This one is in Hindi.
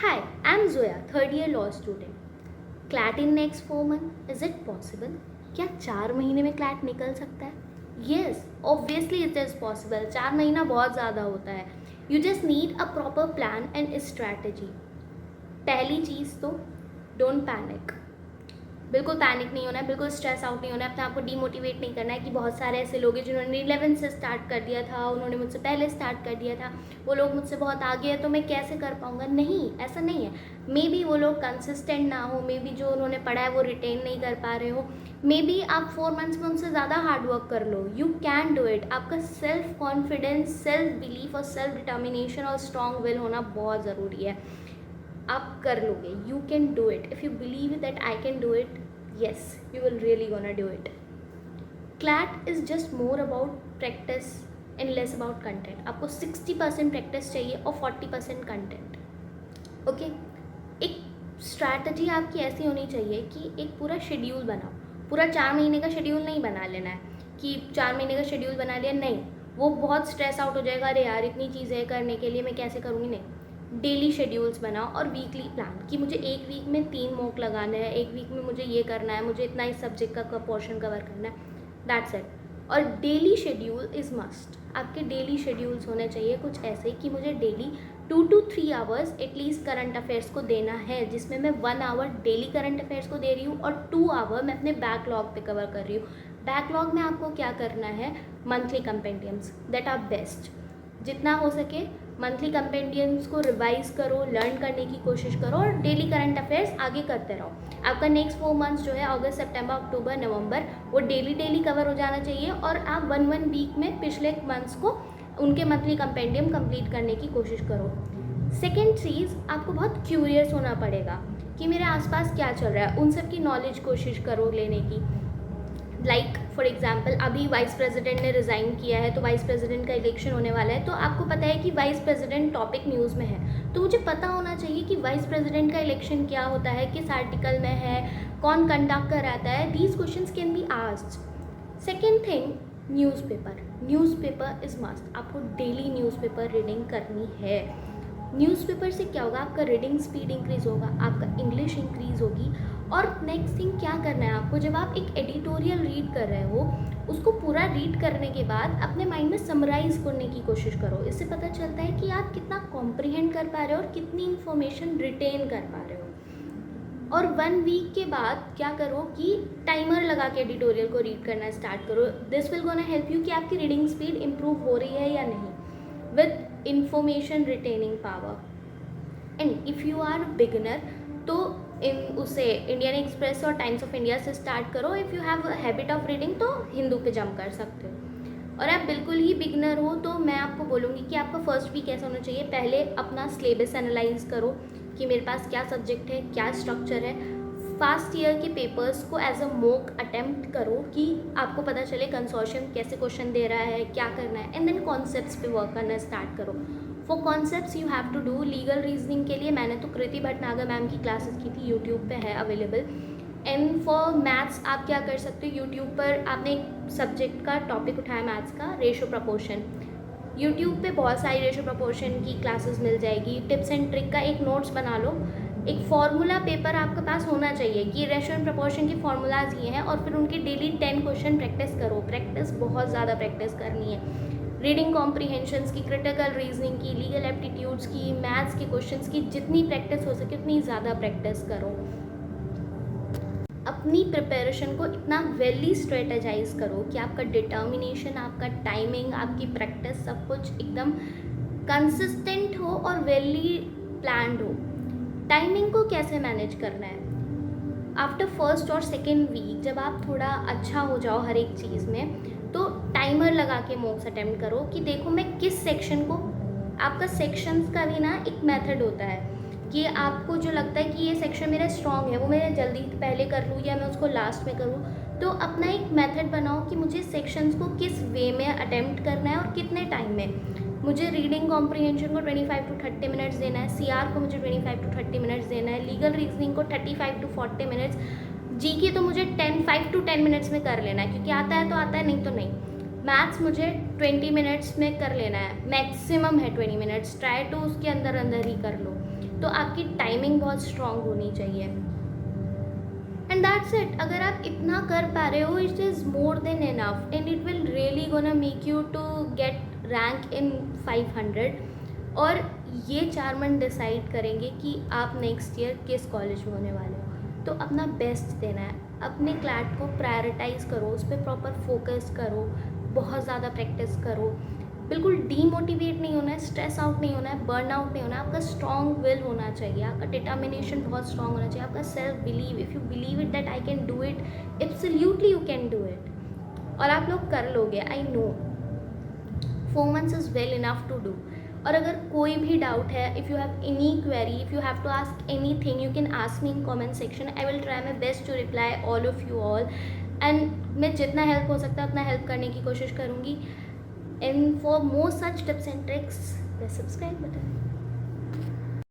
Hi, I'm Zoya, third year law student. CLAT in next 4 months, is it possible? क्या 4 महीने में CLAT निकल सकता है? Yes, obviously it is possible. 4 महीना बहुत ज़्यादा होता है. You just need a proper plan and strategy. पहली चीज़ तो don't panic. बिल्कुल पैनिक नहीं होना है, बिल्कुल स्ट्रेस आउट नहीं होना है, अपने आप को डीमोटिवेट नहीं करना है कि बहुत सारे ऐसे लोग हैं जिन्होंने 11 से स्टार्ट कर दिया था, उन्होंने मुझसे पहले स्टार्ट कर दिया था, वो लोग मुझसे बहुत आगे हैं तो मैं कैसे कर पाऊँगा। नहीं, ऐसा नहीं है। मे बी वो लोग कंसिस्टेंट ना हो, मे बी जो उन्होंने पढ़ा है वो रिटेन नहीं कर पा रहे हो, मे बी आप 4 मंथ्स में उनसे ज़्यादा हार्ड वर्क कर लो। You can do it. आपका सेल्फ कॉन्फिडेंस, सेल्फ बिलीफ और सेल्फ डिटर्मिनेशन और स्ट्रॉन्ग विल होना बहुत ज़रूरी है। आप कर लोगे। You can do it. If you believe that I can do it, yes, you will really gonna do it. CLAT is just more about practice and less about content. आपको 60% प्रैक्टिस चाहिए और 40% कंटेंट। ओके, एक स्ट्रैटेजी आपकी ऐसी होनी चाहिए कि एक पूरा शेड्यूल बनाओ। पूरा 4 महीने का शेड्यूल नहीं बना लेना है कि 4 महीने का शेड्यूल बना लिया, नहीं, वो बहुत स्ट्रेस आउट हो जाएगा। अरे यार, इतनी चीज़ें करने के लिए मैं कैसे करूँगी। नहीं, डेली शेड्यूल्स बनाओ और वीकली प्लान कि मुझे एक वीक में 3 मॉक लगाने हैं, एक वीक में मुझे ये करना है, मुझे इतना इस सब्जेक्ट का पोर्शन कवर करना है, दैट्स इट। और डेली शेड्यूल इज़ मस्ट। आपके डेली शेड्यूल्स होने चाहिए कुछ ऐसे कि मुझे daily 2 to 3 hours at least current affairs को देना है, जिसमें मैं 1 आवर डेली करंट अफेयर्स को दे रही हूँ और 2 आवर मैं अपने बैकलॉग पे कवर कर रही हूँ। बैकलॉग में आपको क्या करना है, मंथली कंपेंडियम्स दैट आर बेस्ट। जितना हो सके मंथली कंपेंडियम्स को रिवाइज करो, लर्न करने की कोशिश करो और डेली करंट अफेयर्स आगे करते रहो। आपका नेक्स्ट 4 मंथ्स जो है, अगस्त, सितंबर, अक्टूबर, नवंबर, वो डेली कवर हो जाना चाहिए और आप 1 वीक में पिछले मंथ्स को उनके मंथली कंपेंडियम कंप्लीट करने की कोशिश करो। सेकेंड चीज़, आपको बहुत क्यूरियस होना पड़ेगा कि मेरे आसपास क्या चल रहा है, उन सब की नॉलेज कोशिश करो लेने की। लाइक फॉर एग्जाम्पल, अभी वाइस प्रेसिडेंट ने रिज़ाइन किया है तो वाइस प्रेसिडेंट का इलेक्शन होने वाला है, तो आपको पता है कि वाइस प्रेसिडेंट टॉपिक न्यूज़ में है, तो मुझे पता होना चाहिए कि वाइस प्रेसिडेंट का इलेक्शन क्या होता है, किस आर्टिकल में है, कौन कंडक्ट कराता है। These questions can be asked. Second thing, newspaper is must. आपको डेली न्यूज़पेपर रीडिंग करनी है। न्यूज़पेपर से क्या होगा, आपका रीडिंग स्पीड इंक्रीज़ होगा, आपका इंग्लिश इंक्रीज़ होगी। और नेक्स्ट थिंग क्या करना है आपको, जब आप एक एडिटोरियल रीड कर रहे हो, उसको पूरा रीड करने के बाद अपने माइंड में समराइज़ करने की कोशिश करो। इससे पता चलता है कि आप कितना कॉम्प्रिहेंड कर पा रहे हो और कितनी इन्फॉर्मेशन रिटेन कर पा रहे हो। और 1 वीक के बाद क्या करो कि टाइमर लगा के एडिटोरियल को रीड करना स्टार्ट करो। This will gonna help you कि आपकी रीडिंग स्पीड इम्प्रूव हो रही है या नहीं, with information retaining power. And if you are beginner तो उसे इंडियन एक्सप्रेस और टाइम्स ऑफ इंडिया से स्टार्ट करो। If you have habit of reading तो हिंदू पे जंप कर सकते हो। और आप बिल्कुल ही बिगनर हो तो मैं आपको बोलूँगी कि आपका फर्स्ट वीक ऐसा होना चाहिए, पहले अपना सिलेबस एनालाइज करो कि मेरे पास क्या सब्जेक्ट है, क्या स्ट्रक्चर है। फास्ट ईयर के पेपर्स को एज अ मॉक अटेम्प्ट करो कि आपको पता चले कंसोर्शियम कैसे क्वेश्चन दे रहा है, क्या करना है। एंड देन कॉन्सेप्ट्स पे वर्क करना स्टार्ट करो। For concepts you have to do legal reasoning के लिए मैंने तो कृति भटनागर मैम की क्लासेस की थी, यूट्यूब पे है अवेलेबल। एंड फॉर मैथ्स आप क्या कर सकते हो, यूट्यूब पर आपने एक सब्जेक्ट का टॉपिक उठाया मैथ्स का, रेशो प्रपोर्शन, यूट्यूब पे बहुत सारी रेशो प्रपोर्शन की क्लासेस मिल जाएगी। टिप्स एंड ट्रिक का एक नोट्स बना लो। एक फार्मूला पेपर आपके पास होना चाहिए कि रेशो एंड प्रपोर्शन के फार्मूलाज ये हैं, और फिर उनके डेली 10 क्वेश्चन प्रैक्टिस करो। प्रैक्टिस, बहुत ज़्यादा प्रैक्टिस करनी है। रीडिंग कॉम्प्रीहेंशंस की, क्रिटिकल रीजनिंग की, लीगल एप्टीट्यूड्स की, मैथ्स के क्वेश्चंस की जितनी प्रैक्टिस हो सके उतनी ज़्यादा प्रैक्टिस करो। अपनी प्रिपरेशन को इतना वेली स्ट्रेटेजाइज करो कि आपका डिटर्मिनेशन, आपका टाइमिंग, आपकी प्रैक्टिस सब कुछ एकदम कंसिस्टेंट हो और वेली प्लान्ड हो। टाइमिंग को कैसे मैनेज करना है, आफ्टर फर्स्ट और सेकेंड वीक जब आप थोड़ा अच्छा हो जाओ हर एक चीज़ में, तो टाइमर लगा के मॉक्स अटेम्प्ट करो कि देखो मैं किस सेक्शन को, आपका सेक्शंस का भी ना एक मेथड होता है कि आपको जो लगता है कि ये सेक्शन मेरा स्ट्रॉन्ग है वो मैं जल्दी पहले कर लूँ या मैं उसको लास्ट में करूँ। तो अपना एक मेथड बनाओ कि मुझे सेक्शंस को किस वे में अटेम्प्ट करना है और कितने टाइम में। मुझे रीडिंग कॉम्प्रीहेंशन को 25 to 30 मिनट्स देना है, सीआर को मुझे 25 to 30 मिनट्स देना है, लीगल रीजनिंग को 35 to 40 मिनट्स, जीके तो मुझे 5 to 10 मिनट्स में कर लेना है क्योंकि आता है तो आता है, नहीं तो नहीं। मैथ्स मुझे 20 मिनट्स में कर लेना है, मैक्सिमम है 20 मिनट्स, ट्राई टू उसके अंदर अंदर ही कर लो। तो आपकी टाइमिंग बहुत स्ट्रांग होनी चाहिए। And that's it. अगर आप इतना कर पा रहे हो, it is more than enough and it will really gonna make you to get rank in 500। और ये 4 मंथ डिसाइड करेंगे कि आप नेक्स्ट ईयर किस कॉलेज में होने वाले हो। तो अपना बेस्ट देना है, अपने क्लैट को प्रायोरिटाइज़ करो, उस पर प्रॉपर फोकस करो, बहुत ज़्यादा प्रैक्टिस करो। बिल्कुल डीमोटिवेट नहीं होना है, स्ट्रेस आउट नहीं होना है, बर्न आउट नहीं होना है। आपका स्ट्रॉन्ग विल होना चाहिए, आपका डिटर्मिनेशन बहुत स्ट्रॉन्ग होना चाहिए, आपका self believe. If you believe it that I can do it, absolutely you can do it. और आप लोग कर लोगे, I know. 4 months is well enough to do. और अगर कोई भी डाउट है, if you have any query, if you have to ask anything, you can ask me in comment section. I will try my best to reply all of you all. And मैं जितना हेल्प हो सकता है उतना हेल्प करने की कोशिश करूँगी। And for more such tips and tricks, press subscribe button.